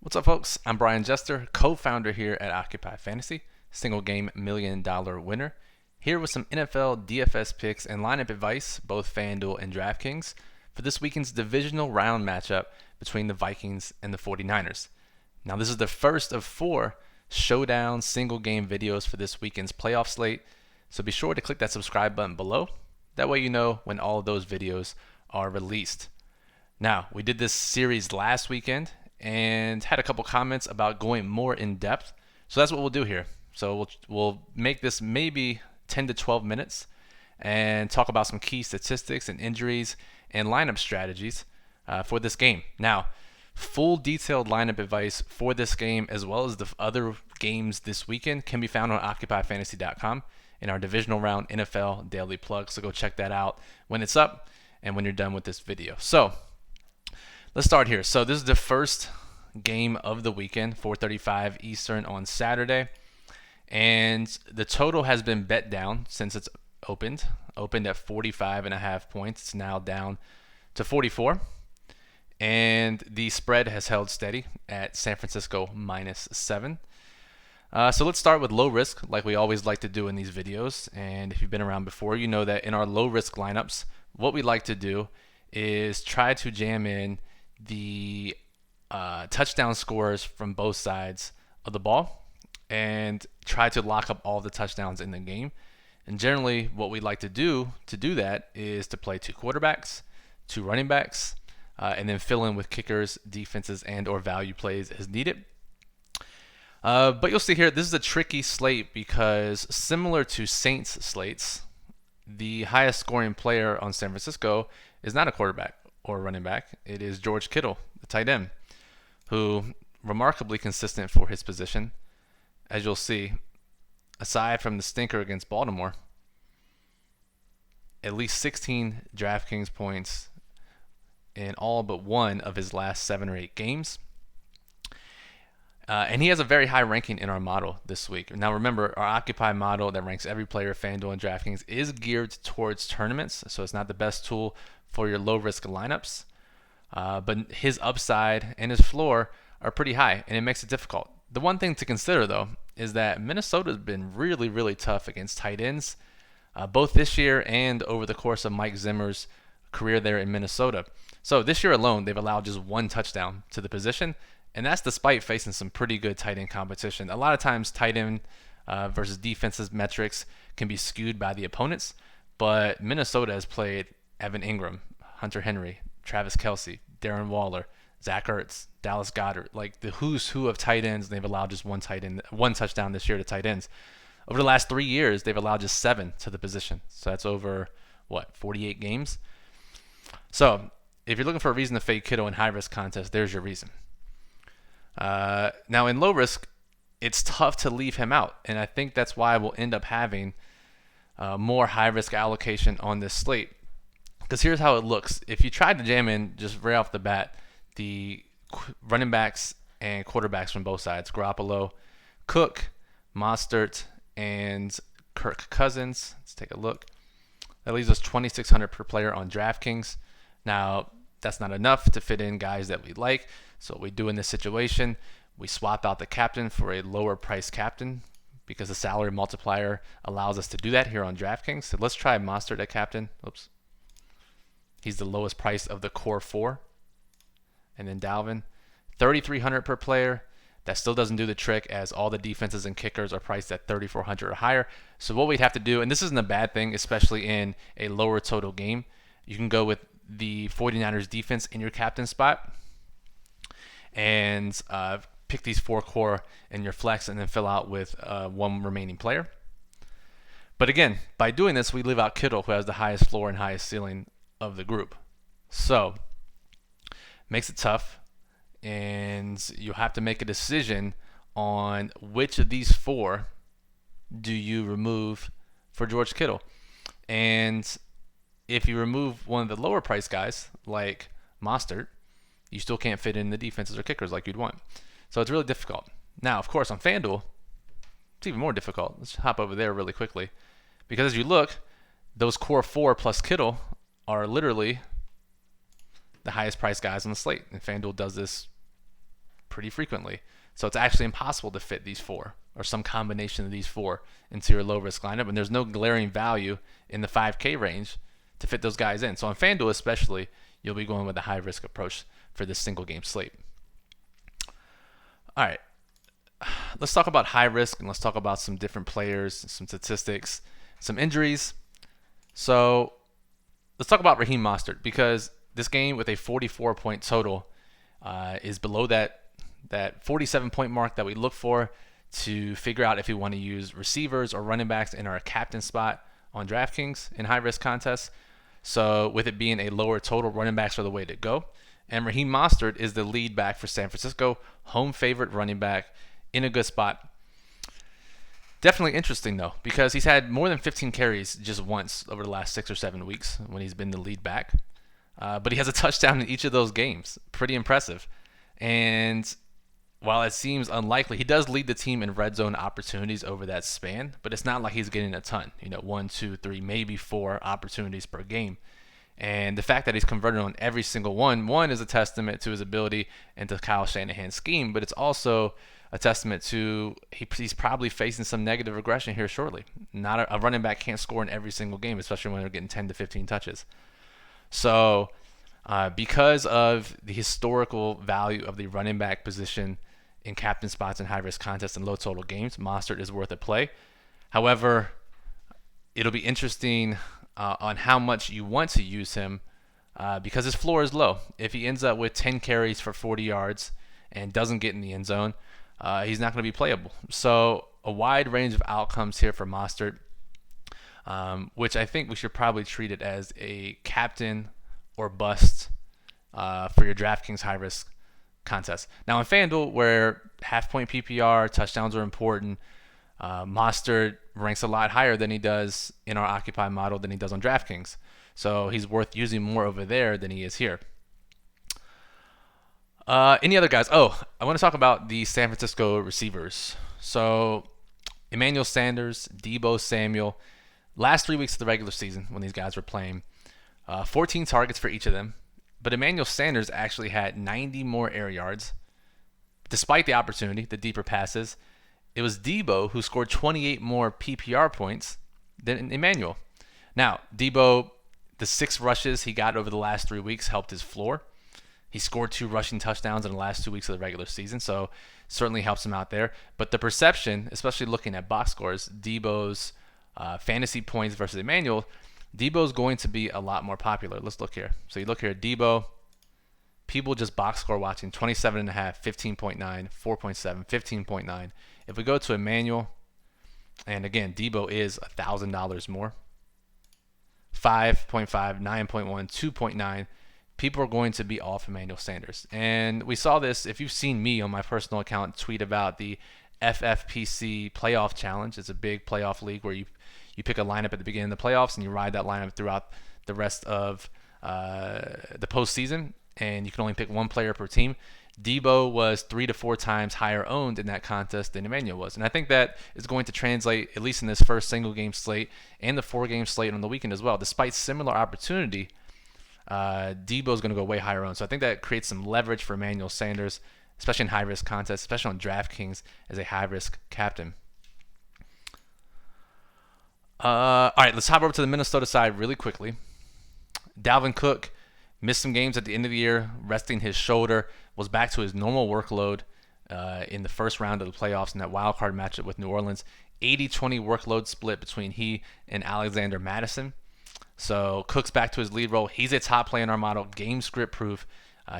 What's up, folks? I'm Brian Jester, co-founder here at Occupy Fantasy, single game $1 million winner. Here with some NFL DFS picks and lineup advice, both FanDuel and DraftKings, for this weekend's divisional round matchup between the Vikings and the 49ers. Now, this is the first of 4 Showdown single game videos for this weekend's playoff slate, so be sure to click that subscribe button below. That way you know when all of those videos are released. Now, we did this series last weekend and had a couple comments about going more in depth. So that's what we'll do here. So we'll make this maybe 10 to 12 minutes and talk about some key statistics and injuries and lineup strategies for this game. Now, full detailed lineup advice for this game as well as the other games this weekend can be found on occupyfantasy.com in our divisional round NFL daily plug. So go check that out when it's up and when you're done with this video. So let's start here. So this is the first game of the weekend, 4:35 Eastern on Saturday. And the total has been bet down since it's opened at 45.5 points. It's now down to 44. And the spread has held steady at San Francisco -7. So let's start with low risk, like we always like to do in these videos. And if you've been around before, you know that in our low risk lineups, what we like to do is try to jam in the touchdown scores from both sides of the ball and try to lock up all the touchdowns in the game. And generally what we like to do that is to play 2 quarterbacks, 2 running backs, and then fill in with kickers, defenses, and or value plays as needed. But you'll see here, this is a tricky slate because similar to Saints slates, the highest scoring player on San Francisco is not a quarterback or running back. It is George Kittle, the tight end, who remarkably consistent for his position. As you'll see, aside from the stinker against Baltimore, at least 16 DraftKings points in all but one of his last 7 or 8 games. And he has a very high ranking in our model this week. Now remember, our Occupy model that ranks every player, FanDuel and DraftKings, is geared towards tournaments, so it's not the best tool for your low-risk lineups. But his upside and his floor are pretty high, and it makes it difficult. The one thing to consider, though, is that Minnesota's been really, really tough against tight ends, both this year and over the course of Mike Zimmer's career there in Minnesota. So this year alone, they've allowed just 1 touchdown to the position, and that's despite facing some pretty good tight end competition. A lot of times, tight end versus defensive metrics can be skewed by the opponents, but Minnesota has played Evan Ingram, Hunter Henry, Travis Kelce, Darren Waller, Zach Ertz, Dallas Goedert, like the who's who of tight ends. They've allowed just 1 touchdown this year to tight ends. Over the last 3 years, they've allowed just 7 to the position. So that's over 48 games. So if you're looking for a reason to fade Kittle in high risk contests, there's your reason. Now in low risk, it's tough to leave him out, and I think that's why we'll end up having more high risk allocation on this slate. Because here's how it looks. If you tried to jam in just right off the bat the running backs and quarterbacks from both sides, Garoppolo, Cook, Mostert, and Kirk Cousins, let's take a look. That leaves us $2,600 per player on DraftKings. Now, that's not enough to fit in guys that we like. So what we do in this situation, we swap out the captain for a lower price captain because the salary multiplier allows us to do that here on DraftKings. So let's try Mostert at captain. Oops. He's the lowest price of the core 4. And then Dalvin, $3,300 per player. That still doesn't do the trick as all the defenses and kickers are priced at $3,400 or higher. So what we'd have to do, and this isn't a bad thing, especially in a lower total game, you can go with the 49ers defense in your captain spot and pick these 4 core in your flex and then fill out with 1 remaining player. But again, by doing this, we leave out Kittle, who has the highest floor and highest ceiling of the group. So makes it tough, and you have to make a decision on which of these 4 do you remove for George Kittle. And if you remove one of the lower price guys like Mostert, you still can't fit in the defenses or kickers like you'd want. So it's really difficult. Now, of course, on FanDuel, it's even more difficult. Let's hop over there really quickly. Because as you look, those core 4 plus Kittle are literally the highest priced guys on the slate. And FanDuel does this pretty frequently. So it's actually impossible to fit these four or some combination of these four into your low risk lineup. And there's no glaring value in the 5K range to fit those guys in. So on FanDuel especially, you'll be going with a high risk approach for this single game slate. All right, let's talk about high risk and let's talk about some different players, some statistics, some injuries. So let's talk about Raheem Mostert, because this game with a 44-point total is below that 47-point mark that we look for to figure out if we want to use receivers or running backs in our captain spot on DraftKings in high-risk contests. So with it being a lower total, running backs are the way to go. And Raheem Mostert is the lead back for San Francisco, home favorite running back in a good spot. Definitely interesting, though, because he's had more than 15 carries just once over the last 6 or 7 weeks when he's been the lead back. But he has a touchdown in each of those games. Pretty impressive. And while it seems unlikely, he does lead the team in red zone opportunities over that span, but it's not like he's getting a ton. 1, 2, 3, maybe 4 opportunities per game. And the fact that he's converted on every single one is a testament to his ability and to Kyle Shanahan's scheme, but it's also a testament to he's probably facing some negative regression here shortly. Not a running back can't score in every single game, especially when they're getting 10 to 15 touches. So because of the historical value of the running back position in captain spots in high-risk contests and low total games, Mostert is worth a play. However, it'll be interesting on how much you want to use him because his floor is low. If he ends up with 10 carries for 40 yards and doesn't get in the end zone, he's not going to be playable. So a wide range of outcomes here for Mostert, which I think we should probably treat it as a captain or bust for your DraftKings high-risk contest. Now in FanDuel, where half-point PPR, touchdowns are important, Mostert ranks a lot higher than he does in our Occupy model than he does on DraftKings. So he's worth using more over there than he is here. Any other guys? Oh, I want to talk about the San Francisco receivers. So Emmanuel Sanders, DEEBO Samuel, last 3 weeks of the regular season when these guys were playing, 14 targets for each of them. But Emmanuel Sanders actually had 90 more air yards, despite the opportunity, the deeper passes. It was DEEBO who scored 28 more PPR points than Emmanuel. Now, DEEBO, the 6 rushes he got over the last 3 weeks helped his floor. He scored 2 rushing touchdowns in the last 2 weeks of the regular season, so certainly helps him out there. But the perception, especially looking at box scores, DEEBO's fantasy points versus Emmanuel, DEEBO's going to be a lot more popular. Let's look here. So you look here at DEEBO. People just box score watching 27.5, 15.9, 4.7, 15.9. If we go to Emmanuel, and again, DEEBO is $1,000 more. 5.5, 9.1, 2.9. People are going to be off Emmanuel Sanders. And we saw this, if you've seen me on my personal account tweet about the FFPC playoff challenge. It's a big playoff league where you pick a lineup at the beginning of the playoffs and you ride that lineup throughout the rest of the postseason, and you can only pick one player per team. DEEBO was 3 to 4 times higher owned in that contest than Emmanuel was. And I think that is going to translate, at least in this first single game slate and the 4-game slate on the weekend as well. Despite similar opportunity, DEEBO is going to go way higher owned. So I think that creates some leverage for Emmanuel Sanders, especially in high-risk contests, especially on DraftKings as a high-risk captain. All right, let's hop over to the Minnesota side really quickly. Dalvin Cook missed some games at the end of the year, resting his shoulder, was back to his normal workload in the first round of the playoffs in that wild card matchup with New Orleans. 80-20 workload split between he and Alexander Mattison. So Cook's back to his lead role. He's a top play in our model, game script proof.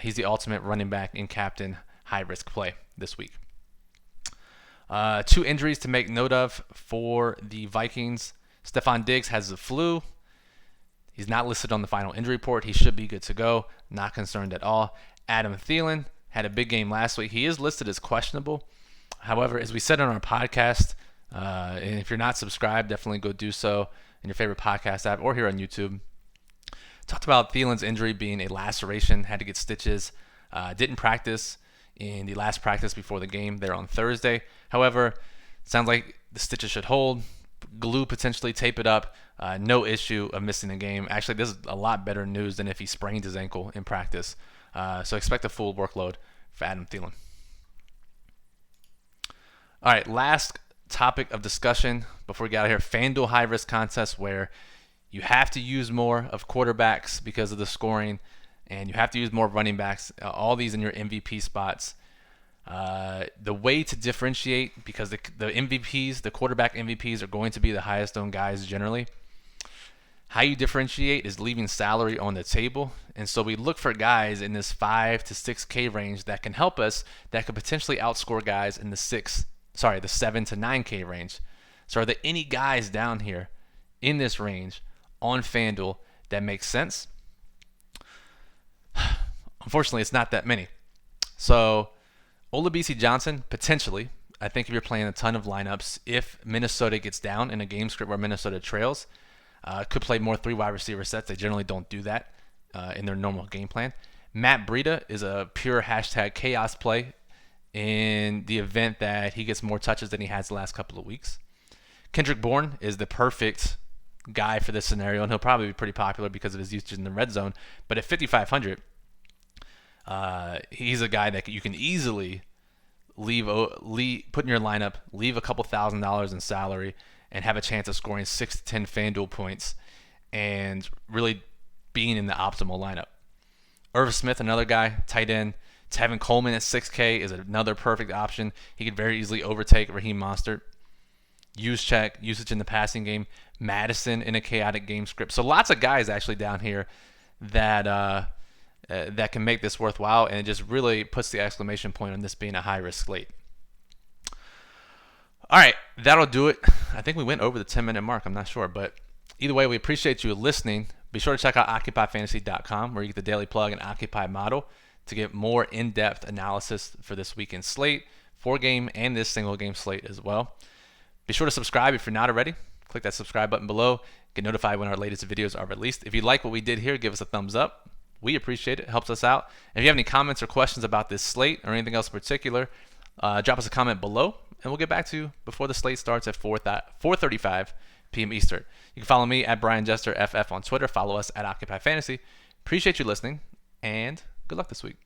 He's the ultimate running back and captain high-risk play this week. 2 injuries to make note of for the Vikings. Stefon Diggs has the flu. He's not listed on the final injury report. He should be good to go. Not concerned at all. Adam Thielen had a big game last week. He is listed as questionable. However, as we said on our podcast, and if you're not subscribed, definitely go do so in your favorite podcast app or here on YouTube. Talked about Thielen's injury being a laceration, had to get stitches. Didn't practice in the last practice before the game there on Thursday. However, sounds like the stitches should hold. Glue potentially, tape it up. No issue of missing a game. Actually, this is a lot better news than if he sprained his ankle in practice. So expect a full workload for Adam Thielen. All right, last topic of discussion before we get out of here. FanDuel high risk contest where you have to use more of quarterbacks because of the scoring, and you have to use more running backs. All these in your MVP spots. The way to differentiate, because the MVPs, the quarterback MVPs, are going to be the highest owned guys generally. How you differentiate is leaving salary on the table, and so we look for guys in this 5 to 6K range that can help us, that could potentially outscore guys in the 7 to 9K range. So are there any guys down here in this range on FanDuel that makes sense? Unfortunately, it's not that many. So Olabisi Johnson, potentially. I think if you're playing a ton of lineups, if Minnesota gets down in a game script where Minnesota trails, could play more 3 wide receiver sets. They generally don't do that in their normal game plan. Matt Breida is a pure #chaos play in the event that he gets more touches than he has the last couple of weeks. Kendrick Bourne is the perfect guy for this scenario, and he'll probably be pretty popular because of his usage in the red zone. But at 5,500, he's a guy that you can easily put in your lineup, leave a couple $1,000s in salary, and have a chance of scoring 6 to 10 FanDuel points and really being in the optimal lineup. Irv Smith, another guy, tight end. Tevin Coleman at 6K is another perfect option. He could very easily overtake Raheem Mostert. Usage in the passing game. Madison in a chaotic game script. So lots of guys actually down here that can make this worthwhile, and it just really puts the exclamation point on this being a high-risk slate. All right, that'll do it. I think we went over the 10-minute mark. I'm not sure, but either way, we appreciate you listening. Be sure to check out OccupyFantasy.com, where you get the daily plug and Occupy model to get more in-depth analysis for this weekend slate, 4-game and this single-game slate as well. Be sure to subscribe if you're not already. Click that subscribe button below. Get notified when our latest videos are released. If you like what we did here, give us a thumbs up. We appreciate it. It helps us out. And if you have any comments or questions about this slate or anything else in particular, drop us a comment below, and we'll get back to you before the slate starts at 4:35 p.m. Eastern. You can follow me at Brian Jester FF on Twitter. Follow us at Occupy Fantasy. Appreciate you listening, and good luck this week.